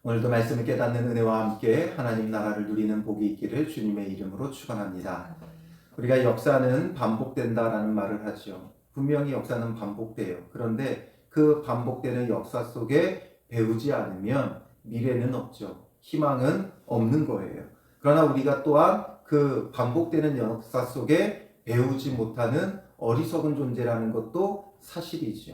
오늘도 말씀을 깨닫는 은혜와 함께 하나님 나라를 누리는 복이 있기를 주님의 이름으로 축원합니다. 우리가 역사는 반복된다라는 말을 하죠. 분명히 역사는 반복돼요. 그런데 그 반복되는 역사 속에 배우지 않으면 미래는 없죠. 희망은 없는 거예요. 그러나 우리가 또한 그 반복되는 역사 속에 배우지 못하는 어리석은 존재라는 것도 사실이죠.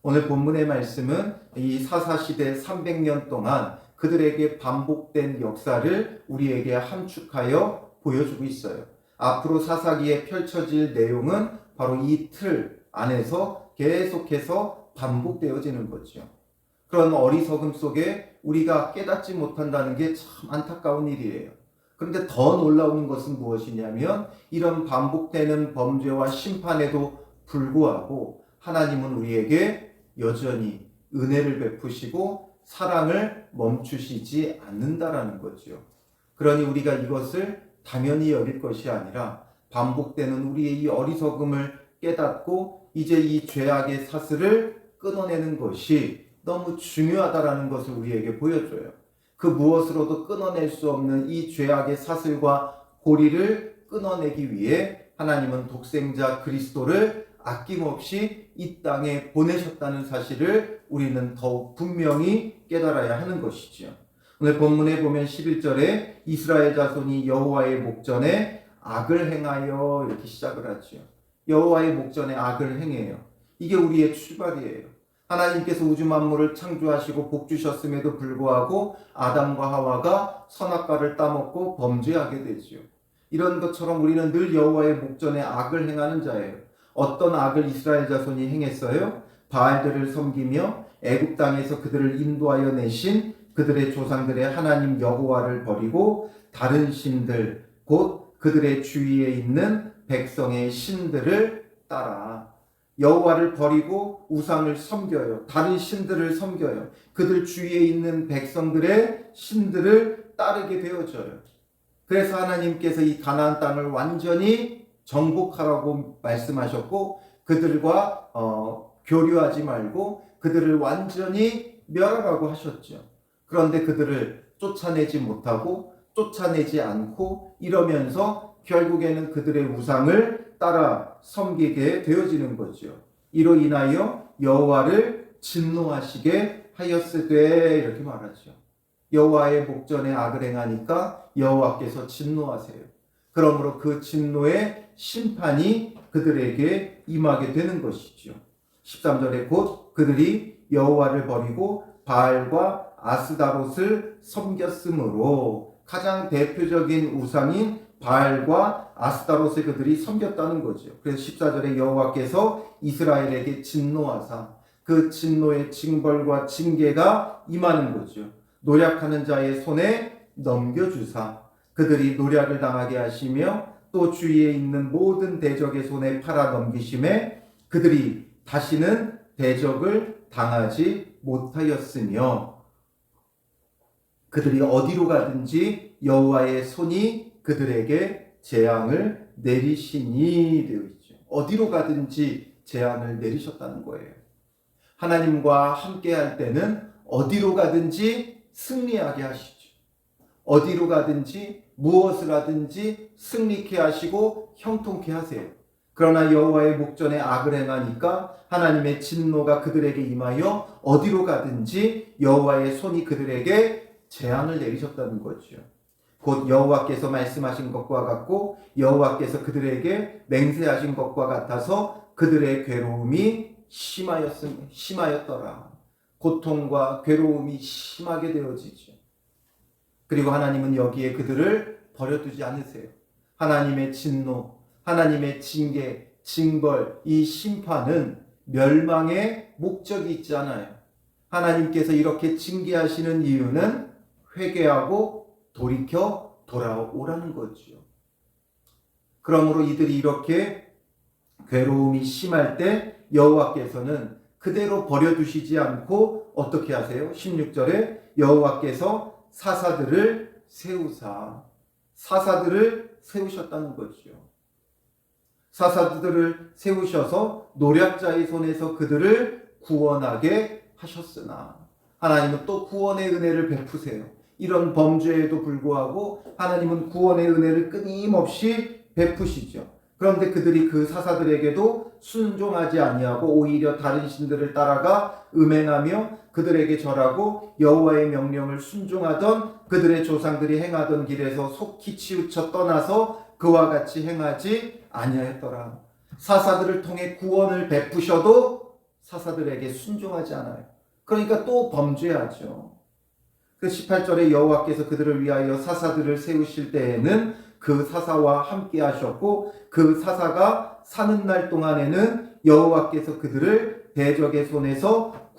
오늘 본문의 말씀은 이 사사시대 300년 동안 그들에게 반복된 역사를 우리에게 함축하여 보여주고 있어요. 앞으로 사사기에 펼쳐질 내용은 바로 이 틀 안에서 계속해서 반복되어지는 거죠. 그런 어리석음 속에 우리가 깨닫지 못한다는 게 참 안타까운 일이에요. 그런데 더 놀라운 것은 무엇이냐면 이런 반복되는 범죄와 심판에도 불구하고 하나님은 우리에게 여전히 은혜를 베푸시고 사랑을 멈추시지 않는다라는 거죠. 그러니 우리가 이것을 당연히 여길 것이 아니라 반복되는 우리의 이 어리석음을 깨닫고 이제 이 죄악의 사슬을 끊어내는 것이 너무 중요하다라는 것을 우리에게 보여줘요. 그 무엇으로도 끊어낼 수 없는 이 죄악의 사슬과 고리를 끊어내기 위해 하나님은 독생자 그리스도를 아낌없이 이 땅에 보내셨다는 사실을 우리는 더욱 분명히 깨달아야 하는 것이죠. 오늘 본문에 보면 11절에 이스라엘 자손이 여호와의 목전에 악을 행하여 이렇게 시작을 하죠. 여호와의 목전에 악을 행해요. 이게 우리의 출발이에요. 하나님께서 우주 만물을 창조하시고 복 주셨음에도 불구하고 아담과 하와가 선악과를 따먹고 범죄하게 되죠. 이런 것처럼 우리는 늘 여호와의 목전에 악을 행하는 자예요. 어떤 악을 이스라엘 자손이 행했어요? 바알들을 섬기며 애굽 땅에서 그들을 인도하여 내신 그들의 조상들의 하나님 여호와를 버리고 다른 신들 곧 그들의 주위에 있는 백성의 신들을 따라 여호와를 버리고 우상을 섬겨요. 다른 신들을 섬겨요. 그들 주위에 있는 백성들의 신들을 따르게 되어져요. 그래서 하나님께서 이 가나안 땅을 완전히 정복하라고 말씀하셨고 그들과 교류하지 말고 그들을 완전히 멸하라고 하셨죠. 그런데 그들을 쫓아내지 못하고 쫓아내지 않고 이러면서 결국에는 그들의 우상을 따라 섬기게 되어지는 거죠. 이로 인하여 여호와를 진노하시게 하였으되 이렇게 말하죠. 여호와의 목전에 악을 행하니까 여호와께서 진노하세요. 그러므로 그 진노의 심판이 그들에게 임하게 되는 것이죠. 13절에 곧 그들이 여호와를 버리고 바알과 아스다롯을 섬겼으므로 가장 대표적인 우상인 바알과 아스다롯을 그들이 섬겼다는 거죠. 그래서 14절에 여호와께서 이스라엘에게 진노하사 그 진노의 징벌과 징계가 임하는 거죠. 노략하는 자의 손에 넘겨주사 그들이 노략을 당하게 하시며 또 주위에 있는 모든 대적의 손에 팔아 넘기심에 그들이 다시는 대적을 당하지 못하였으며 그들이 어디로 가든지 여호와의 손이 그들에게 재앙을 내리시니 되어 있죠. 어디로 가든지 재앙을 내리셨다는 거예요. 하나님과 함께 할 때는 어디로 가든지 승리하게 하시죠. 어디로 가든지 무엇을 하든지 승리케 하시고 형통케 하세요. 그러나 여호와의 목전에 악을 행하니까 하나님의 진노가 그들에게 임하여 어디로 가든지 여호와의 손이 그들에게 재앙을 내리셨다는 거죠. 곧 여호와께서 말씀하신 것과 같고 여호와께서 그들에게 맹세하신 것과 같아서 그들의 괴로움이 심하였더라. 고통과 괴로움이 심하게 되어지죠. 그리고 하나님은 여기에 그들을 버려두지 않으세요. 하나님의 진노, 하나님의 징계, 징벌, 이 심판은 멸망의 목적이 있지 않아요. 하나님께서 이렇게 징계하시는 이유는 회개하고 돌이켜 돌아오라는 거죠. 그러므로 이들이 이렇게 괴로움이 심할 때 여호와께서는 그대로 버려두시지 않고 어떻게 하세요? 16절에 여호와께서 사사들을 세우셨다는 거죠. 사사들을 세우셔서 노략자의 손에서 그들을 구원하게 하셨으나 하나님은 또 구원의 은혜를 베푸세요. 이런 범죄에도 불구하고 하나님은 구원의 은혜를 끊임없이 베푸시죠. 그런데 그들이 그 사사들에게도 순종하지 아니하고 오히려 다른 신들을 따라가 음행하며 그들에게 절하고 여호와의 명령을 순종하던 그들의 조상들이 행하던 길에서 속히 치우쳐 떠나서 그와 같이 행하지 아니하였더라. 사사들을 통해 구원을 베푸셔도 사사들에게 순종하지 않아요. 그러니까 또 범죄하죠. 그 18절에 여호와께서 그들을 위하여 사사들을 세우실 때에는 그 사사와 함께 하셨고 그 사사가 사는 날 동안에는 여호와께서 그들을 대적의 손에서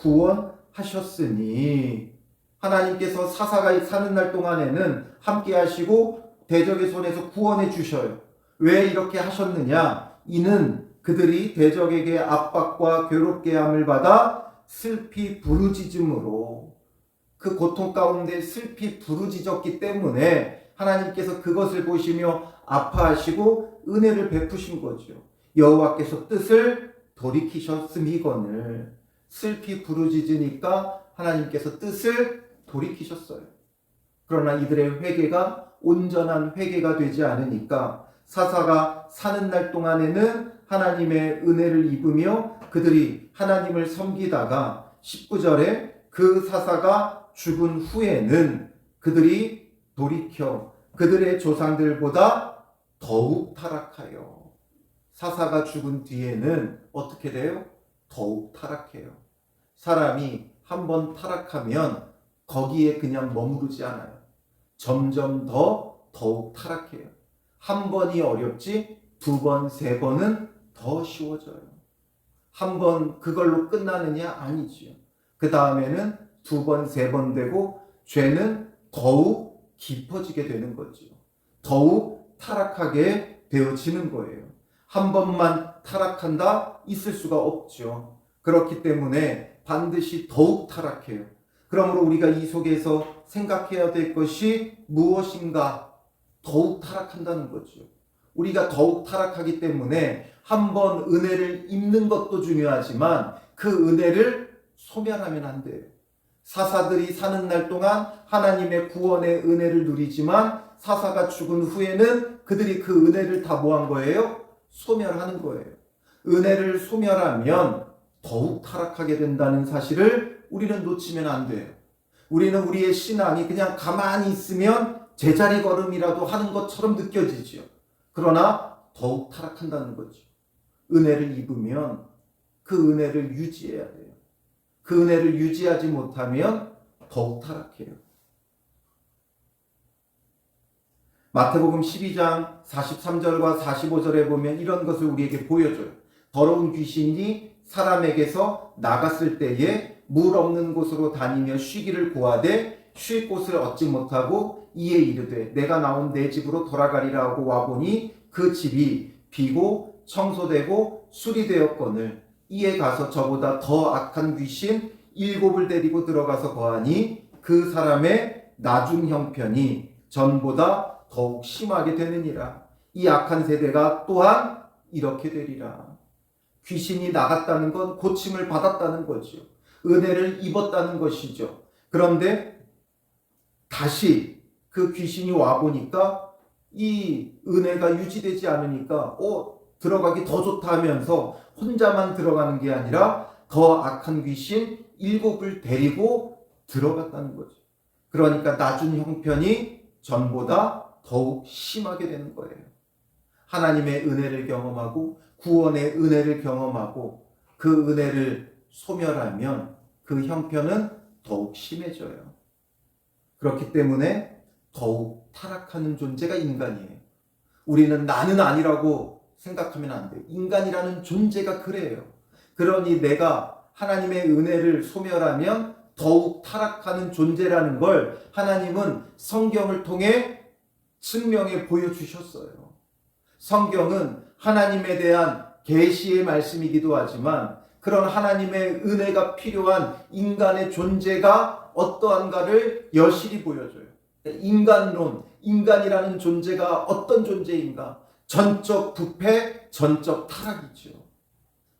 구원하셨으니, 하나님께서 사사가 사는 날 동안에는 함께 하시고 대적의 손에서 구원해 주셔요. 왜 이렇게 하셨느냐? 이는 그들이 대적에게 압박과 괴롭게 함을 받아 슬피 부르짖음으로, 그 고통 가운데 슬피 부르짖었기 때문에 하나님께서 그것을 보시며 아파하시고 은혜를 베푸신 거죠. 여호와께서 뜻을 돌이키셨음이거늘. 슬피 부르짖으니까 하나님께서 뜻을 돌이키셨어요. 그러나 이들의 회개가 온전한 회개가 되지 않으니까 사사가 사는 날 동안에는 하나님의 은혜를 입으며 그들이 하나님을 섬기다가 19절에 그 사사가 죽은 후에는 그들이 돌이켜 그들의 조상들보다 더욱 타락하여, 사사가 죽은 뒤에는 어떻게 돼요? 더욱 타락해요. 사람이 한번 타락하면 거기에 그냥 머무르지 않아요. 점점 더욱 타락해요. 한 번이 어렵지 두 번, 세 번은 더 쉬워져요. 한 번 그걸로 끝나느냐? 아니지요. 그 다음에는 두 번, 세 번 되고 죄는 더욱 깊어지게 되는 거지요. 더욱 타락하게 되어지는 거예요. 한 번만 타락한다? 있을 수가 없죠. 그렇기 때문에 반드시 더욱 타락해요. 그러므로 우리가 이 속에서 생각해야 될 것이 무엇인가? 더욱 타락한다는 거죠. 우리가 더욱 타락하기 때문에 한번 은혜를 입는 것도 중요하지만 그 은혜를 소멸하면 안 돼요. 사사들이 사는 날 동안 하나님의 구원의 은혜를 누리지만 사사가 죽은 후에는 그들이 그 은혜를 다 뭐 한 거예요? 소멸하는 거예요. 은혜를 소멸하면 더욱 타락하게 된다는 사실을 우리는 놓치면 안 돼요. 우리는 우리의 신앙이 그냥 가만히 있으면 제자리 걸음이라도 하는 것처럼 느껴지죠. 그러나 더욱 타락한다는 거죠. 은혜를 입으면 그 은혜를 유지해야 돼요. 그 은혜를 유지하지 못하면 더욱 타락해요. 마태복음 12장 43절과 45절에 보면 이런 것을 우리에게 보여줘요. 더러운 귀신이 사람에게서 나갔을 때에 물 없는 곳으로 다니며 쉬기를 구하되 쉴 곳을 얻지 못하고 이에 이르되 내가 나온 내 집으로 돌아가리라 하고 와보니 그 집이 비고 청소되고 수리되었거늘 이에 가서 저보다 더 악한 귀신 7을 데리고 들어가서 거하니 그 사람의 나중 형편이 전보다 더욱 심하게 되느니라. 이 악한 세대가 또한 이렇게 되리라. 귀신이 나갔다는 건 고침을 받았다는 거죠. 은혜를 입었다는 것이죠. 그런데 다시 그 귀신이 와보니까 이 은혜가 유지되지 않으니까 들어가기 더 좋다 하면서 혼자만 들어가는 게 아니라 더 악한 귀신 7을 데리고 들어갔다는 거죠. 그러니까 나중 형편이 전보다 더욱 심하게 되는 거예요. 하나님의 은혜를 경험하고 구원의 은혜를 경험하고 그 은혜를 소멸하면 그 형편은 더욱 심해져요. 그렇기 때문에 더욱 타락하는 존재가 인간이에요. 우리는 나는 아니라고 생각하면 안 돼요. 인간이라는 존재가 그래요. 그러니 내가 하나님의 은혜를 소멸하면 더욱 타락하는 존재라는 걸 하나님은 성경을 통해 증명해 보여주셨어요. 성경은 하나님에 대한 계시의 말씀이기도 하지만 그런 하나님의 은혜가 필요한 인간의 존재가 어떠한가를 여실히 보여줘요. 인간론, 인간이라는 존재가 어떤 존재인가? 전적 부패, 전적 타락이죠.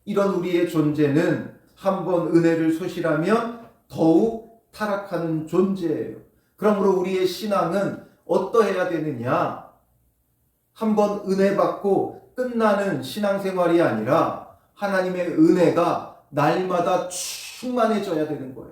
이런 우리의 존재는 한번 은혜를 소실하면 더욱 타락하는 존재예요. 그러므로 우리의 신앙은 어떠해야 되느냐? 한번 은혜 받고 끝나는 신앙생활이 아니라 하나님의 은혜가 날마다 충만해져야 되는 거예요.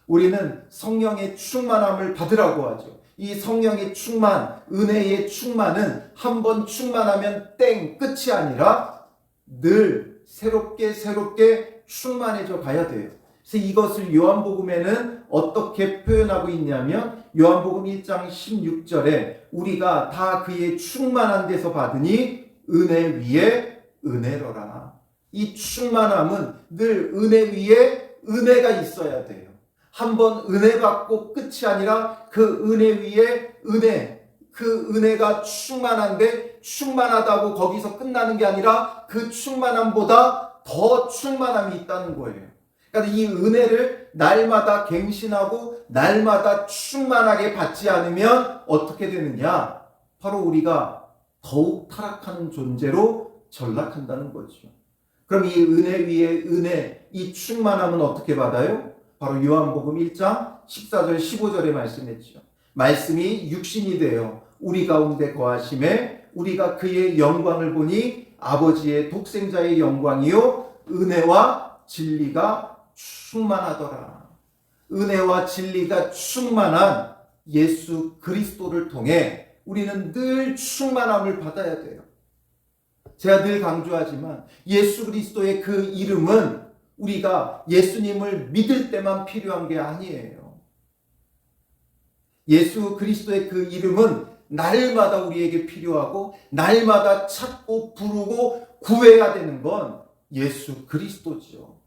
우리는 성령의 충만함을 받으라고 하죠. 이 성령의 충만, 은혜의 충만은 한번 충만하면 땡, 끝이 아니라 늘 새롭게 충만해져 가야 돼요. 그래서 이것을 요한복음에는 어떻게 표현하고 있냐면 요한복음 1장 16절에 우리가 다 그의 충만한 데서 받으니 은혜 위에 은혜로라. 이 충만함은 늘 은혜 위에 은혜가 있어야 돼요. 한번 은혜 받고 끝이 아니라 그 은혜 위에 은혜, 그 은혜가 충만한데 충만하다고 거기서 끝나는 게 아니라 그 충만함보다 더 충만함이 있다는 거예요. 그러니까 이 은혜를 날마다 갱신하고 날마다 충만하게 받지 않으면 어떻게 되느냐? 바로 우리가 더욱 타락하는 존재로 전락한다는 거죠. 그럼 이 은혜 위에 은혜, 이 충만함은 어떻게 받아요? 바로 요한복음 1장 14절 15절에 말씀했죠. 말씀이 육신이 되어 우리 가운데 거하심에 우리가 그의 영광을 보니 아버지의 독생자의 영광이요 은혜와 진리가 충만하더라. 은혜와 진리가 충만한 예수 그리스도를 통해 우리는 늘 충만함을 받아야 돼요. 제가 늘 강조하지만 예수 그리스도의 그 이름은 우리가 예수님을 믿을 때만 필요한 게 아니에요. 예수 그리스도의 그 이름은 날마다 우리에게 필요하고 날마다 찾고 부르고 구해야 되는 건 예수 그리스도죠.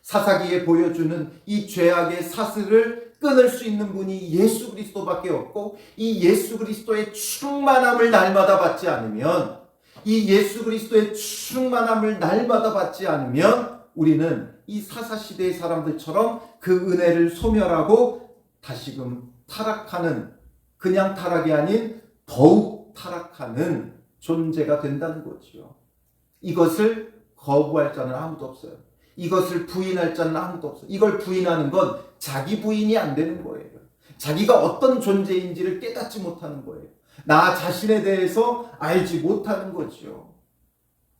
사사기에 보여주는 이 죄악의 사슬을 끊을 수 있는 분이 예수 그리스도밖에 없고 이 예수 그리스도의 충만함을 날마다 받지 않으면 이 예수 그리스도의 충만함을 날마다 받지 않으면 우리는 이 사사시대의 사람들처럼 그 은혜를 소멸하고 다시금 타락하는, 그냥 타락이 아닌 더욱 타락하는 존재가 된다는 거죠. 이것을 거부할 자는 아무도 없어요. 이것을 부인할 자는 아무도 없어요. 이걸 부인하는 건 자기 부인이 안 되는 거예요. 자기가 어떤 존재인지를 깨닫지 못하는 거예요. 나 자신에 대해서 알지 못하는 거죠.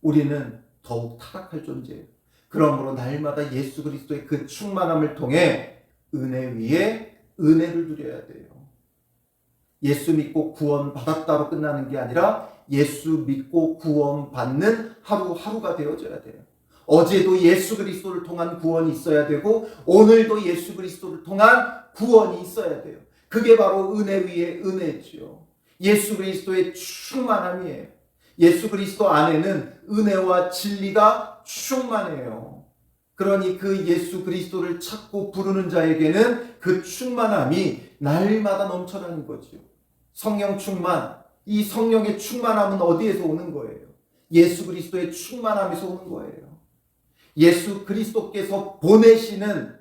우리는 더욱 타락할 존재예요. 그러므로 날마다 예수 그리스도의 그 충만함을 통해 은혜 위에 은혜를 누려야 돼요. 예수 믿고 구원 받았다로 끝나는 게 아니라 예수 믿고 구원 받는 하루하루가 되어져야 돼요. 어제도 예수 그리스도를 통한 구원이 있어야 되고 오늘도 예수 그리스도를 통한 구원이 있어야 돼요. 그게 바로 은혜 위에 은혜죠. 예수 그리스도의 충만함이에요. 예수 그리스도 안에는 은혜와 진리가 충만해요. 그러니 그 예수 그리스도를 찾고 부르는 자에게는 그 충만함이 날마다 넘쳐나는 거죠. 성령 충만, 이 성령의 충만함은 어디에서 오는 거예요? 예수 그리스도의 충만함에서 오는 거예요. 예수 그리스도께서 보내시는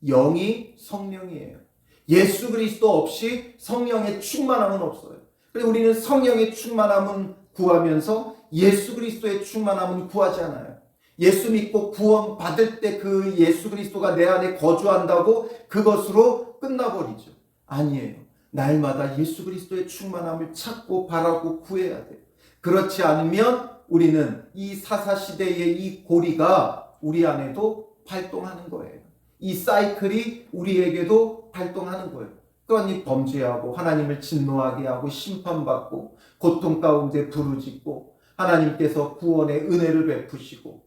영이 성령이에요. 예수 그리스도 없이 성령의 충만함은 없어요. 그래서 우리는 성령의 충만함은 구하면서 예수 그리스도의 충만함은 구하지 않아요. 예수 믿고 구원 받을 때 그 예수 그리스도가 내 안에 거주한다고 그것으로 끝나버리죠. 아니에요. 날마다 예수 그리스도의 충만함을 찾고 바라고 구해야 돼요. 그렇지 않으면 우리는 이 사사시대의 이 고리가 우리 안에도 발동하는 거예요. 이 사이클이 우리에게도 발동하는 거예요. 그러니 범죄하고 하나님을 진노하게 하고 심판받고 고통 가운데 부르짖고 하나님께서 구원의 은혜를 베푸시고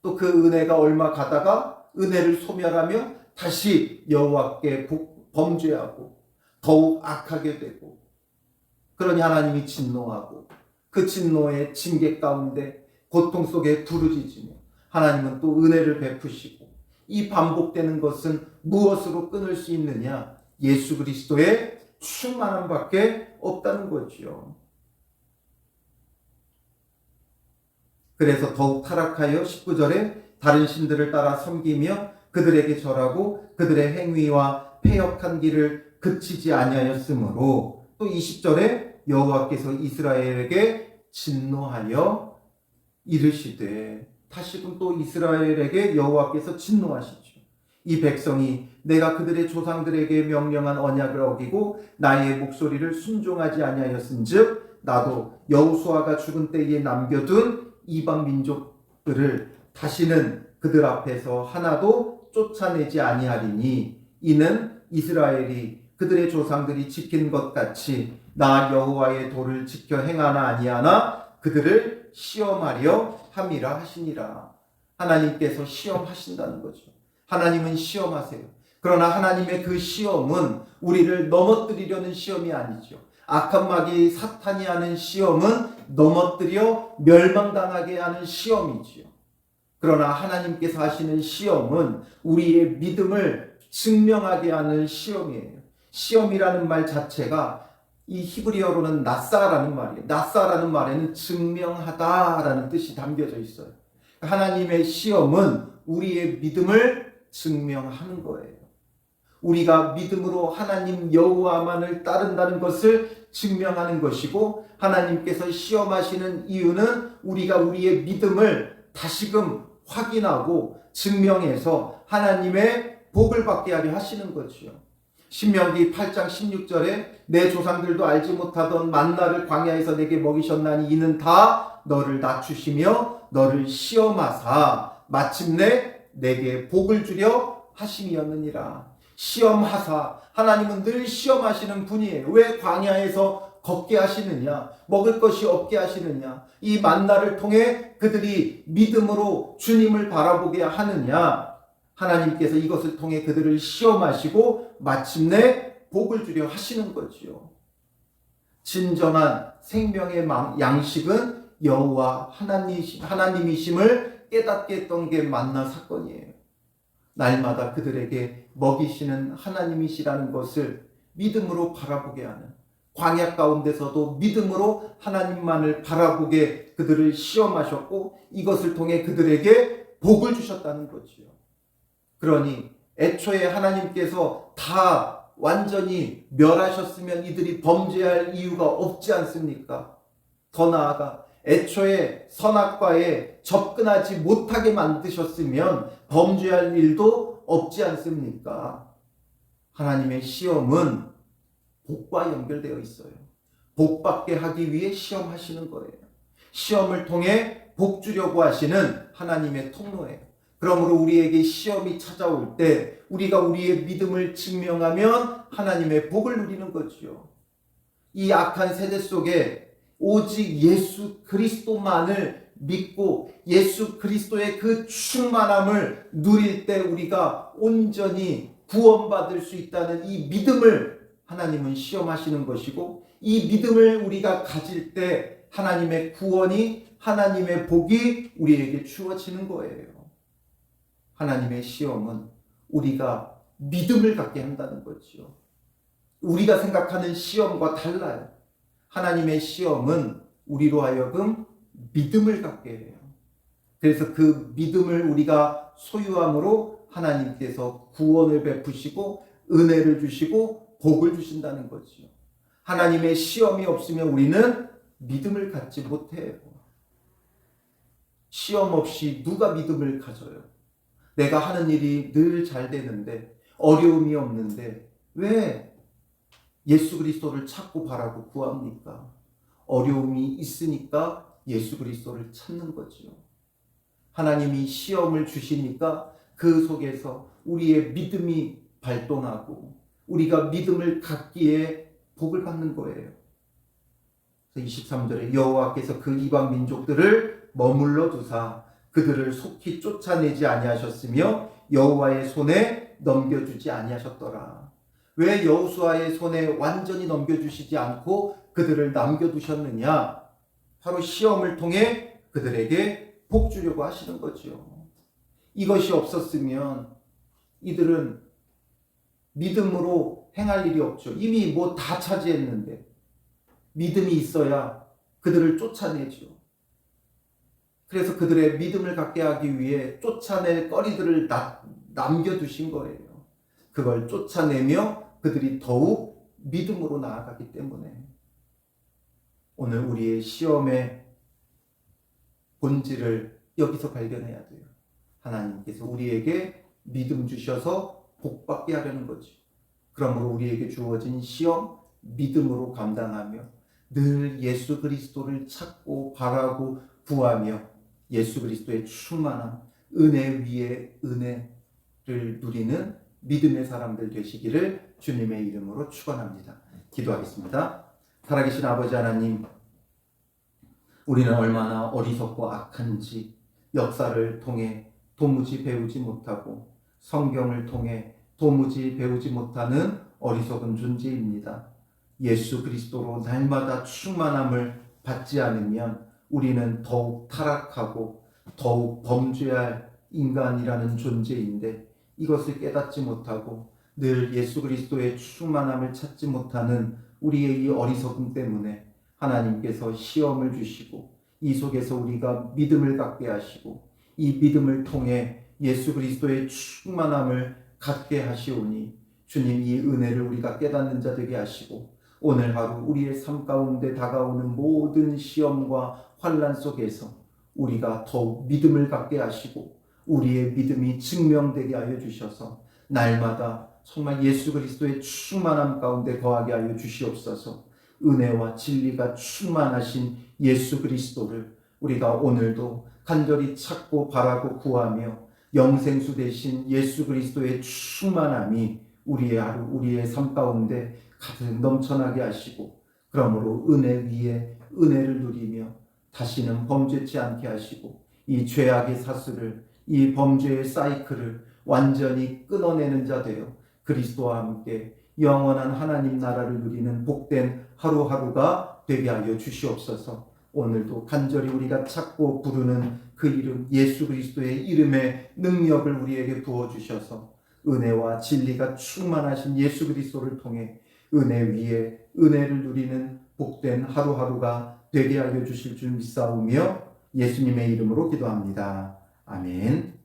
또 그 은혜가 얼마 가다가 은혜를 소멸하며 다시 여호와께 범죄하고 더욱 악하게 되고 그러니 하나님이 진노하고 그 진노의 징계 가운데 고통 속에 부르짖으며 하나님은 또 은혜를 베푸시고 이 반복되는 것은 무엇으로 끊을 수 있느냐? 예수 그리스도의 충만함밖에 없다는 거죠. 그래서 더욱 타락하여 19절에 다른 신들을 따라 섬기며 그들에게 절하고 그들의 행위와 패역한 길을 그치지 아니하였으므로 또 20절에 여호와께서 이스라엘에게 진노하여 이르시되 다시금 또 이스라엘에게 여호와께서 진노하시죠. 이 백성이 내가 그들의 조상들에게 명령한 언약을 어기고 나의 목소리를 순종하지 아니하였은즉 나도 여호수아가 죽은 때에 남겨둔 이방 민족들을 다시는 그들 앞에서 하나도 쫓아내지 아니하리니 이는 이스라엘이 그들의 조상들이 지킨 것 같이 나 여호와의 도를 지켜 행하나 아니하나 그들을 시험하려 함이라 하시니라. 하나님께서 시험하신다는 거죠. 하나님은 시험하세요. 그러나 하나님의 그 시험은 우리를 넘어뜨리려는 시험이 아니죠. 악한 마귀 사탄이 하는 시험은 넘어뜨려 멸망당하게 하는 시험이지요. 그러나 하나님께서 하시는 시험은 우리의 믿음을 증명하게 하는 시험이에요. 시험이라는 말 자체가 이 히브리어로는 나사라는 말이에요. 나사라는 말에는 증명하다라는 뜻이 담겨져 있어요. 하나님의 시험은 우리의 믿음을 증명하는 거예요. 우리가 믿음으로 하나님 여호와만을 따른다는 것을 증명하는 것이고, 하나님께서 시험하시는 이유는 우리가 우리의 믿음을 다시금 확인하고 증명해서 하나님의 복을 받게 하려 하시는 거지요. 신명기 8장 16절에 내 조상들도 알지 못하던 만나를 광야에서 내게 먹이셨나니 이는 다 너를 낮추시며 너를 시험하사 마침내 내게 복을 주려 하심이었느니라. 시험하사, 하나님은 늘 시험하시는 분이에요. 왜 광야에서 걷게 하시느냐, 먹을 것이 없게 하시느냐, 이 만나를 통해 그들이 믿음으로 주님을 바라보게 하느냐, 하나님께서 이것을 통해 그들을 시험하시고 마침내 복을 주려 하시는 거지요. 진정한 생명의 양식은 여호와 하나님이심을 깨닫게 했던 게 만나 사건이에요. 날마다 그들에게 먹이시는 하나님이시라는 것을 믿음으로 바라보게 하는, 광야 가운데서도 믿음으로 하나님만을 바라보게 그들을 시험하셨고 이것을 통해 그들에게 복을 주셨다는 거지요. 그러니 애초에 하나님께서 다 완전히 멸하셨으면 이들이 범죄할 이유가 없지 않습니까? 더 나아가 애초에 선악과에 접근하지 못하게 만드셨으면 범죄할 일도 없지 않습니까? 하나님의 시험은 복과 연결되어 있어요. 복 받게 하기 위해 시험하시는 거예요. 시험을 통해 복 주려고 하시는 하나님의 통로예요. 그러므로 우리에게 시험이 찾아올 때 우리가 우리의 믿음을 증명하면 하나님의 복을 누리는 거지요. 이 악한 세대 속에 오직 예수 그리스도만을 믿고 예수 그리스도의 그 충만함을 누릴 때 우리가 온전히 구원받을 수 있다는 이 믿음을 하나님은 시험하시는 것이고, 이 믿음을 우리가 가질 때 하나님의 구원이, 하나님의 복이 우리에게 주어지는 거예요. 하나님의 시험은 우리가 믿음을 갖게 한다는 거죠. 우리가 생각하는 시험과 달라요. 하나님의 시험은 우리로 하여금 믿음을 갖게 해요. 그래서 그 믿음을 우리가 소유함으로 하나님께서 구원을 베푸시고 은혜를 주시고 복을 주신다는 거죠. 하나님의 시험이 없으면 우리는 믿음을 갖지 못해요. 시험 없이 누가 믿음을 가져요? 내가 하는 일이 늘 잘 되는데, 어려움이 없는데 왜 예수 그리스도를 찾고 바라고 구합니까? 어려움이 있으니까 예수 그리스도를 찾는 거지요. 하나님이 시험을 주시니까 그 속에서 우리의 믿음이 발동하고 우리가 믿음을 갖기에 복을 받는 거예요. 23절에 여호와께서 그 이방 민족들을 머물러 두사 그들을 속히 쫓아내지 아니하셨으며 여호와의 손에 넘겨주지 아니하셨더라. 왜 여호수아의 손에 완전히 넘겨주시지 않고 그들을 남겨두셨느냐? 바로 시험을 통해 그들에게 복 주려고 하시는 거죠. 이것이 없었으면 이들은 믿음으로 행할 일이 없죠. 이미 뭐 다 차지했는데 믿음이 있어야 그들을 쫓아내죠. 그래서 그들의 믿음을 갖게 하기 위해 쫓아낼 거리들을 남겨두신 거예요. 그걸 쫓아내며 그들이 더욱 믿음으로 나아가기 때문에 오늘 우리의 시험의 본질을 여기서 발견해야 돼요. 하나님께서 우리에게 믿음 주셔서 복받게 하려는 거지. 그러므로 우리에게 주어진 시험 믿음으로 감당하며 늘 예수 그리스도를 찾고 바라고 구하며 예수 그리스도의 충만한 은혜 위에 은혜를 누리는 믿음의 사람들 되시기를 주님의 이름으로 축원합니다. 기도하겠습니다. 살아계신 아버지 하나님, 우리는 얼마나 어리석고 악한지 역사를 통해 도무지 배우지 못하고 성경을 통해 도무지 배우지 못하는 어리석은 존재입니다. 예수 그리스도로 날마다 충만함을 받지 않으면 우리는 더욱 타락하고 더욱 범죄할 인간이라는 존재인데 이것을 깨닫지 못하고 늘 예수 그리스도의 충만함을 찾지 못하는 우리의 이 어리석음 때문에 하나님께서 시험을 주시고 이 속에서 우리가 믿음을 갖게 하시고 이 믿음을 통해 예수 그리스도의 충만함을 갖게 하시오니 주님 이 은혜를 우리가 깨닫는 자 되게 하시고 오늘 하루 우리의 삶 가운데 다가오는 모든 시험과 환난 속에서 우리가 더욱 믿음을 갖게 하시고 우리의 믿음이 증명되게 하여 주셔서 날마다 정말 예수 그리스도의 충만함 가운데 거하게 하여 주시옵소서. 은혜와 진리가 충만하신 예수 그리스도를 우리가 오늘도 간절히 찾고 바라고 구하며 영생수 되신 예수 그리스도의 충만함이 우리의 하루 우리의 삶 가운데 가득 넘쳐나게 하시고 그러므로 은혜 위에 은혜를 누리며 다시는 범죄치 않게 하시고 이 죄악의 사슬을 이 범죄의 사이클을 완전히 끊어내는 자 되어 그리스도와 함께 영원한 하나님 나라를 누리는 복된 하루하루가 되게 하여 주시옵소서. 오늘도 간절히 우리가 찾고 부르는 그 이름 예수 그리스도의 이름의 능력을 우리에게 부어주셔서 은혜와 진리가 충만하신 예수 그리스도를 통해 은혜 위에 은혜를 누리는 복된 하루하루가 되게 하여 주실 줄 믿사오며 예수님의 이름으로 기도합니다. 아멘.